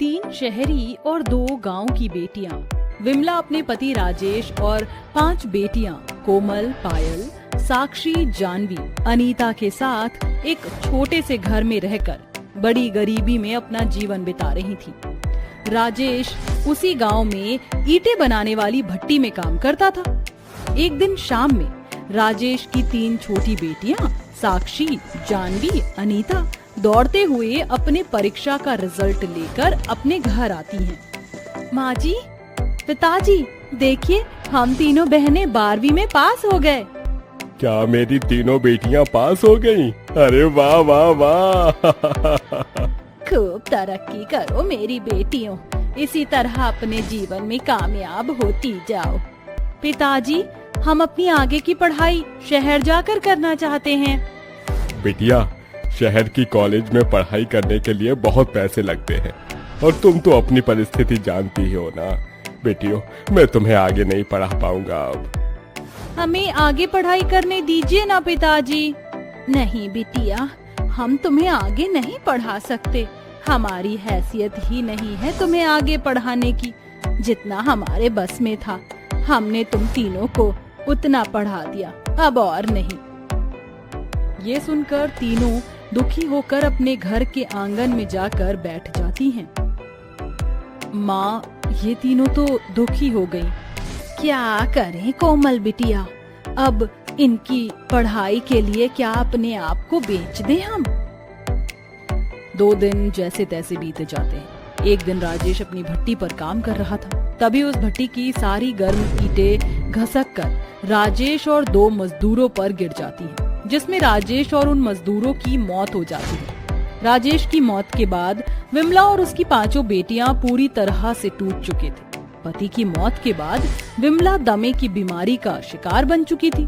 3 शहरी और 2 गांव की बेटियां। विमला अपने पति राजेश और 5 बेटियां कोमल, पायल, साक्षी, जानवी, अनीता के साथ एक छोटे से घर में रहकर बड़ी गरीबी में अपना जीवन बिता रही थी। राजेश उसी गांव में ईंटें बनाने वाली भट्टी में काम करता था। एक दिन शाम में राजेश की 3 छोटी बेटियां साक्षी, जानवी, अनीता दौड़ते हुए अपने परीक्षा का रिजल्ट लेकर अपने घर आती हैं। माँ जी, पिताजी, देखिए हम तीनों बहनें 12वीं में पास हो गए। क्या मेरी तीनों बेटियां पास हो गईं? अरे वाह वाह वाह। खूब तरक्की करो मेरी बेटियों, इसी तरह अपने जीवन में कामयाब होती जाओ। पिताजी, हम अपनी आगे की पढ़ाई शहर जाकर करना चाहते हैं। बेटिया, शहर की कॉलेज में पढ़ाई करने के लिए बहुत पैसे लगते हैं और तुम तो अपनी परिस्थिति जानती ही हो ना। बेटियों, मैं तुम्हें आगे नहीं पढ़ा पाऊंगा अब। हमें आगे पढ़ाई करने दीजिए ना पिताजी। नहीं बिटिया, हम तुम्हें आगे नहीं पढ़ा सकते। हमारी हैसियत ही नहीं है तुम्हें आगे पढ़ाने की। जितना हमारे बस में था हमने तुम तीनों को उतना पढ़ा दिया, अब और नहीं। ये सुनकर तीनों दुखी होकर अपने घर के आंगन में जाकर बैठ जाती हैं। माँ, ये तीनों तो दुखी हो गईं। क्या करें कोमल बिटिया, अब इनकी पढ़ाई के लिए क्या अपने आप को बेच दें हम? 2 दिन जैसे तैसे बीत जाते हैं। एक दिन राजेश अपनी भट्टी पर काम कर रहा था। तभी उस भट्टी की सारी गर्म ईंटें घसक कर राजेश और 2 मजदूरों पर गिर जाती हैं, जिसमें राजेश और उन मजदूरों की मौत हो जाती है। राजेश की मौत के बाद विमला और उसकी 5 बेटियां पूरी तरह से टूट चुके थे। पति की मौत के बाद विमला दमे की बीमारी का शिकार बन चुकी थी।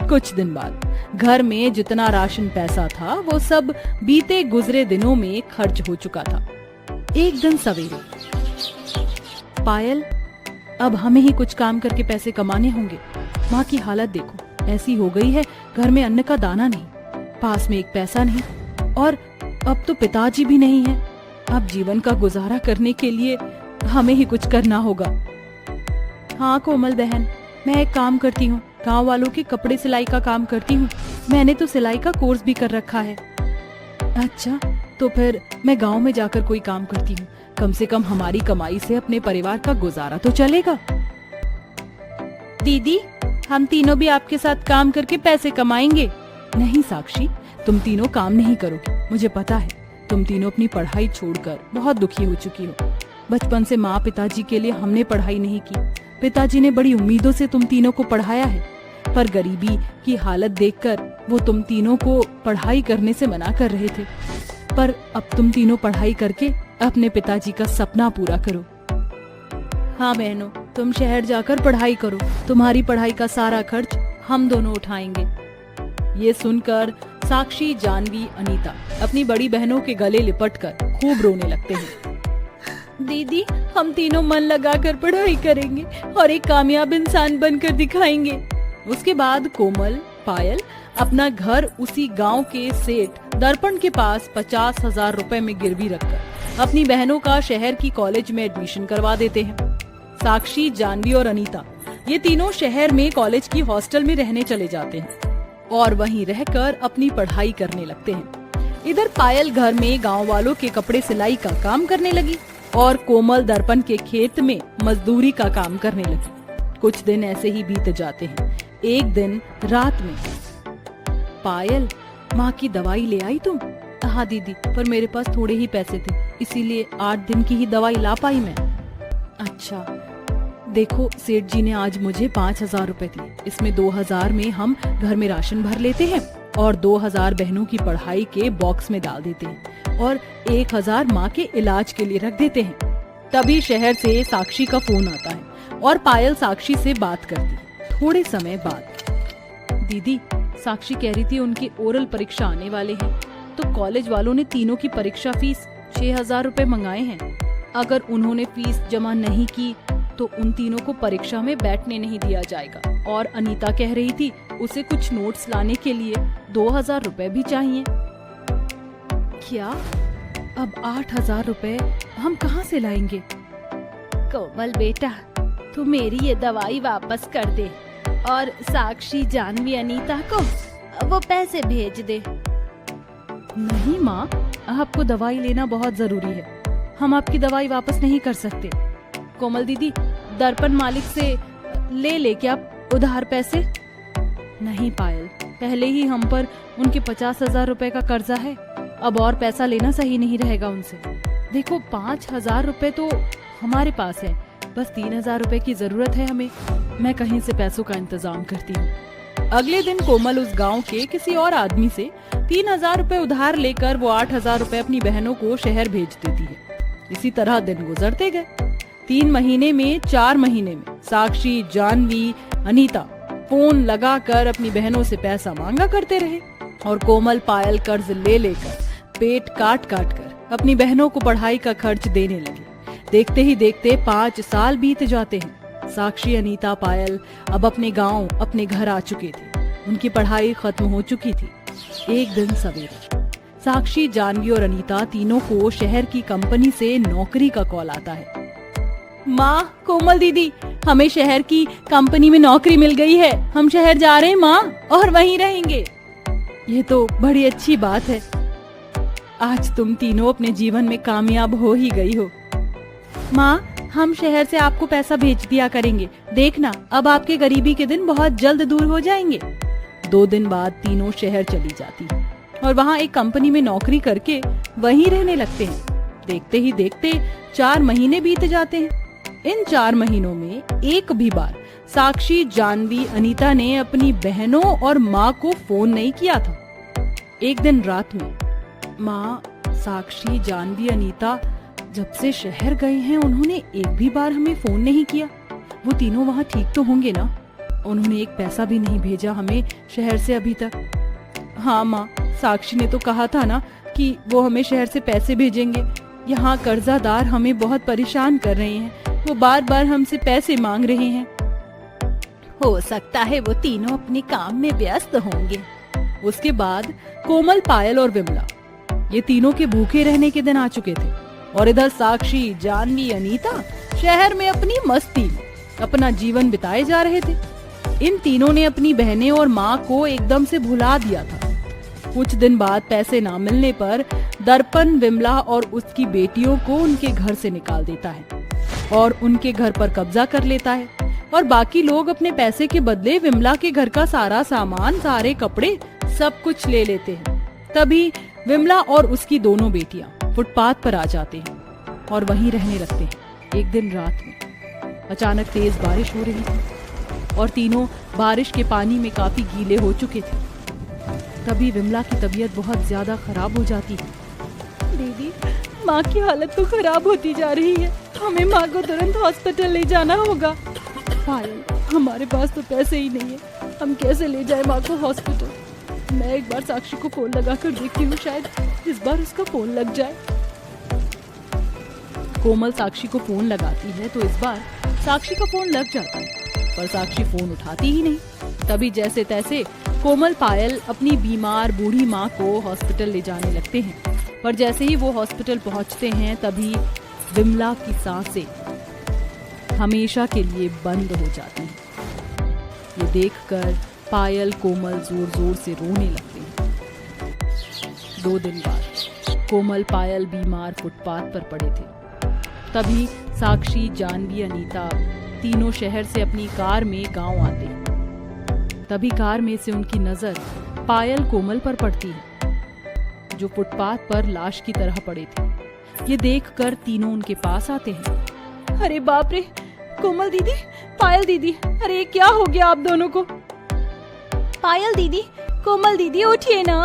कुछ दिन बाद घर में जितना राशन पैसा था वो सब बीते गुजरे दिनों में खर्च हो चुका था। एक दिन सवेरे, पायल, अब हमें ही कुछ काम करके पैसे कमाने होंगे। माँ की हालत देखो, ऐसी हो गई है, घर में अन्न का दाना नहीं, पास में एक पैसा नहीं, और अब तो पिताजी भी नहीं है। अब जीवन का गुजारा करने के लिए हमें ही कुछ करना होगा। हाँ कोमल बहन, मैं एक काम करती हूँ, गांव वालों के कपड़े सिलाई का काम करती हूँ। मैंने तो सिलाई का कोर्स भी कर रखा है। अच्छा, तो फिर मैं गांव में जाकर कोई काम करती हूँ। कम से कम हमारी कमाई से अपने परिवार का गुजारा तो चलेगा। दीदी, हम तीनों भी आपके साथ काम करके पैसे कमाएंगे। नहीं साक्षी, तुम तीनों काम नहीं करोगी। मुझे पता है तुम तीनों अपनी पढ़ाई छोड़कर बहुत दुखी हो चुकी हो। बचपन से माँ पिताजी के लिए हमने पढ़ाई नहीं की। पिताजी ने बड़ी उम्मीदों से तुम तीनों को पढ़ाया है, पर गरीबी की हालत देखकर वो तुम तीनों को पढ़ाई करने से मना कर रहे थे। पर अब तुम तीनों पढ़ाई करके अपने पिताजी का सपना पूरा करो। हाँ बहनों, तुम शहर जाकर पढ़ाई करो। तुम्हारी पढ़ाई का सारा खर्च हम दोनों उठाएंगे। ये सुनकर साक्षी, जानवी, अनीता अपनी बड़ी बहनों के गले लिपटकर खूब रोने लगते हैं। दीदी, हम तीनों मन लगाकर पढ़ाई करेंगे और एक कामयाब इंसान बनकर दिखाएंगे। उसके बाद कोमल, पायल अपना घर उसी गांव के सेठ दर्पण के पास 50,000 रुपए में गिरवी रखकर अपनी बहनों का शहर की कॉलेज में एडमिशन करवा देते हैं। साक्षी, जानवी और अनीता ये तीनों शहर में कॉलेज की हॉस्टल में रहने चले जाते हैं और वहीं रहकर अपनी पढ़ाई करने लगते हैं। इधर पायल घर में गांव वालों के कपड़े सिलाई का काम करने लगी और कोमल दर्पण के खेत में मजदूरी का काम करने लगी। कुछ दिन ऐसे ही बीत जाते हैं। एक दिन रात में, पायल, माँ की दवाई ले आई तुम? हाँ दीदी, पर मेरे पास थोड़े ही पैसे थे, इसीलिए 8 दिन की ही दवाई ला पाई मैं। अच्छा, देखो सेठ जी ने आज मुझे 5,000 रुपए दिए। इसमें 2,000 में हम घर में राशन भर लेते हैं और 2,000 बहनों की पढ़ाई के बॉक्स में डाल देते हैं और 1,000 माँ के इलाज के लिए रख देते हैं। तभी शहर से साक्षी का फोन आता है और पायल साक्षी से बात करती है। थोड़े समय बाद, दीदी, साक्षी कह रही थी उनकी ओरल परीक्षा आने वाले हैं, तो कॉलेज वालों ने तीनों की परीक्षा फीस 6,000 रुपए मंगाए हैं। अगर उन्होंने फीस जमा नहीं की तो उन तीनों को परीक्षा में बैठने नहीं दिया जाएगा। और अनीता कह रही थी उसे कुछ नोट्स लाने के लिए 2,000 रुपए भी चाहिए। क्या अब 8,000 रुपए हम कहाँ से लाएंगे? कोमल बेटा, तू मेरी ये दवाई वापस कर दे और साक्षी, जानवी, अनीता को वो पैसे भेज दे। नहीं माँ, आपको दवाई लेना बहुत जरूरी है। हम आपकी दवाई वापस नहीं कर सकते। कोमल दीदी, दर्पण मालिक से ले क्या उधार पैसे? नहीं पायल, पहले ही हम पर उनके 50,000 रुपए का कर्जा है। अब और पैसा लेना सही नहीं रहेगा उनसे। देखो, 5,000 रुपए तो हमारे पास है, बस 3,000 रुपए की जरूरत है हमें। मैं कहीं से पैसों का इंतजाम करती हूँ। अगले दिन कोमल उस गांव के किसी और आदमी से 3,000 रुपए उधार लेकर वो 8,000 रुपए अपनी बहनों को शहर भेज देती है। इसी तरह दिन गुजरते गए। 3 महीने में, 4 महीने में साक्षी, जानवी, अनीता फोन लगाकर अपनी बहनों से पैसा मांगा करते रहे और कोमल, पायल कर्ज ले लेकर, पेट काट काट कर अपनी बहनों को पढ़ाई का खर्च देने लगे। देखते ही देखते 5 साल बीत जाते हैं। साक्षी, अनीता, पायल अब अपने गांव, अपने घर आ चुके थे। उनकी पढ़ाई खत्म हो चुकी थी। एक दिन सवेरे साक्षी, जानवी और अनीता तीनों को शहर की कंपनी से नौकरी का कॉल आता है। माँ, कोमल दीदी, हमें शहर की कंपनी में नौकरी मिल गई है। हम शहर जा रहे हैं माँ, और वहीं रहेंगे। ये तो बड़ी अच्छी बात है। आज तुम तीनों अपने जीवन में कामयाब हो ही गई हो। माँ, हम शहर से आपको पैसा भेज दिया करेंगे। देखना, अब आपके गरीबी के दिन बहुत जल्द दूर हो जाएंगे। 2 दिन बाद तीनों शहर चली जाती हैं और वहाँ एक कंपनी में नौकरी करके वहीं रहने लगते हैं। देखते ही देखते 4 महीने बीत जाते हैं। इन 4 महीनों में एक भी बार साक्षी, जानवी, अनीता ने अपनी बहनों और माँ को फोन नहीं किया था। एक दिन रात में, माँ, साक्षी, जानवी, अनीता जब से शहर गए हैं उन्होंने एक भी बार हमें फोन नहीं किया। वो तीनों वहाँ ठीक तो होंगे ना? उन्होंने एक पैसा भी नहीं भेजा हमें शहर से अभी तक। हाँ माँ, साक्षी ने तो कहा था ना कि वो हमें शहर से पैसे भेजेंगे। यहाँ कर्जादार हमें बहुत परेशान कर रहे हैं। वो बार बार हमसे पैसे मांग रहे हैं। हो सकता है वो तीनों अपने काम में व्यस्त होंगे। उसके बाद कोमल, पायल और विमला, ये तीनों के भूखे रहने के दिन आ चुके थे और इधर साक्षी, जानवी, अनीता शहर में अपनी मस्ती में अपना जीवन बिताए जा रहे थे। इन तीनों ने अपनी बहनें और माँ को एकदम से भुला दिया था। कुछ दिन बाद पैसे ना मिलने पर दर्पण विमला और उसकी बेटियों को उनके घर से निकाल देता है और उनके घर पर कब्जा कर लेता है और बाकी लोग अपने पैसे के बदले विमला के घर का सारा सामान, सारे कपड़े, सब कुछ ले लेते हैं। तभी विमला और उसकी दोनों बेटियां फुटपाथ पर आ जाते हैं और वहीं रहने लगते हैं। एक दिन रात में अचानक तेज बारिश हो रही थी और तीनों बारिश के पानी में काफी गीले हो चुके थे। तभी विमला की तबीयत बहुत ज्यादा खराब हो जाती है। दीदी, माँ की हालत तो खराब होती जा रही है। हमें माँ को तुरंत हॉस्पिटल ले जाना होगा। पायल, हमारे पास तो पैसे ही नहीं है। हम कैसे ले जाए माँ को हॉस्पिटल? मैं एक बार साक्षी को फोन लगा कर देखती हूँ, शायद इस बार उसका फोन लग जाए। कोमल साक्षी को फोन लगाती है तो इस बार साक्षी का फोन लग जाता है, पर साक्षी फोन उठाती ही नहीं। तभी जैसे तैसे कोमल, पायल अपनी बीमार बूढ़ी माँ को हॉस्पिटल ले जाने लगते हैं। पर जैसे ही वो हॉस्पिटल पहुंचते हैं तभी विमला की सांसें हमेशा के लिए बंद हो जाती हैं। ये देखकर पायल, कोमल जोर जोर से रोने लगते हैं। 2 दिन बाद कोमल, पायल बीमार फुटपाथ पर पड़े थे। तभी साक्षी, जानवी, अनीता तीनों शहर से अपनी कार में गांव आते हैं। तभी कार में से उनकी नजर पायल, कोमल पर पड़ती है, जो फुटपाथ पर लाश की तरह पड़े थे। ये देखकर तीनों उनके पास आते हैं। अरे बाप रे, कोमल दीदी, पायल दीदी, अरे क्या हो गया आप दोनों को? पायल दीदी, कोमल दीदी, उठिए ना।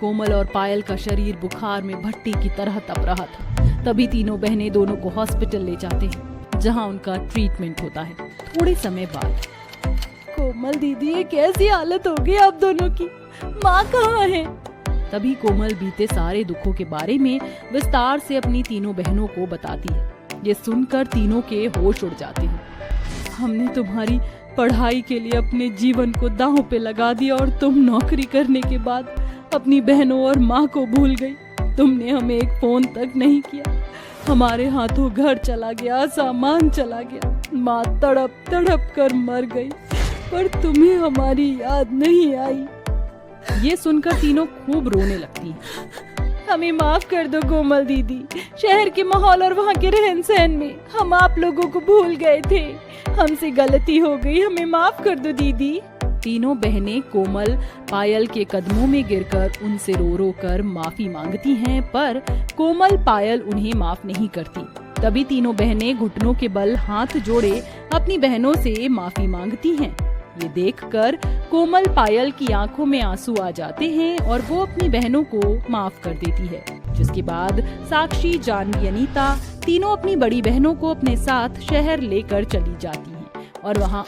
कोमल और पायल का शरीर बुखार में भट्टी की तरह तप रहा था। तभी तीनों बहनें दोनों को हॉस्पिटल ले जाते हैं, जहां उनका ट्रीटमेंट होता है। थोड़े समय बाद, कोमल दीदी, ये कैसी हालत हो गई आप दोनों की? माँ कहाँ है? तभी कोमल बीते सारे दुखों के बारे में विस्तार से अपनी तीनों बहनों को बताती है। ये सुनकर तीनों के होश उड़ जाते हैं। हमने तुम्हारी पढ़ाई के लिए अपने जीवन को दांव पे लगा दिया और तुम नौकरी करने के बाद अपनी बहनों और माँ को भूल गई। तुमने हमें एक फोन तक नहीं किया। हमारे हाथों घर चला गया, सामान चला गया, माँ तड़प तड़प कर मर गई, पर तुम्हें हमारी याद नहीं आई। ये सुनकर तीनों खूब रोने लगती हैं। हमें माफ कर दो कोमल दीदी, शहर के माहौल और वहाँ के रहन सहन में हम आप लोगों को भूल गए थे, हमसे गलती हो गई, हमें माफ कर दो दीदी। तीनों बहनें कोमल पायल के कदमों में गिरकर उनसे रो रो कर माफी मांगती हैं, पर कोमल पायल उन्हें माफ नहीं करती। तभी तीनों बहनें घुटनों के बल हाथ जोड़े अपनी बहनों से माफी मांगती हैं। ये देखकर कोमल पायल की आंखों में आंसू आ जाते हैं और वो अपनी बहनों को माफ कर देती है। जिसके बाद साक्षी, जानवी, अनीता तीनों अपनी बड़ी बहनों को अपने साथ शहर लेकर चली जाती हैं और वहाँ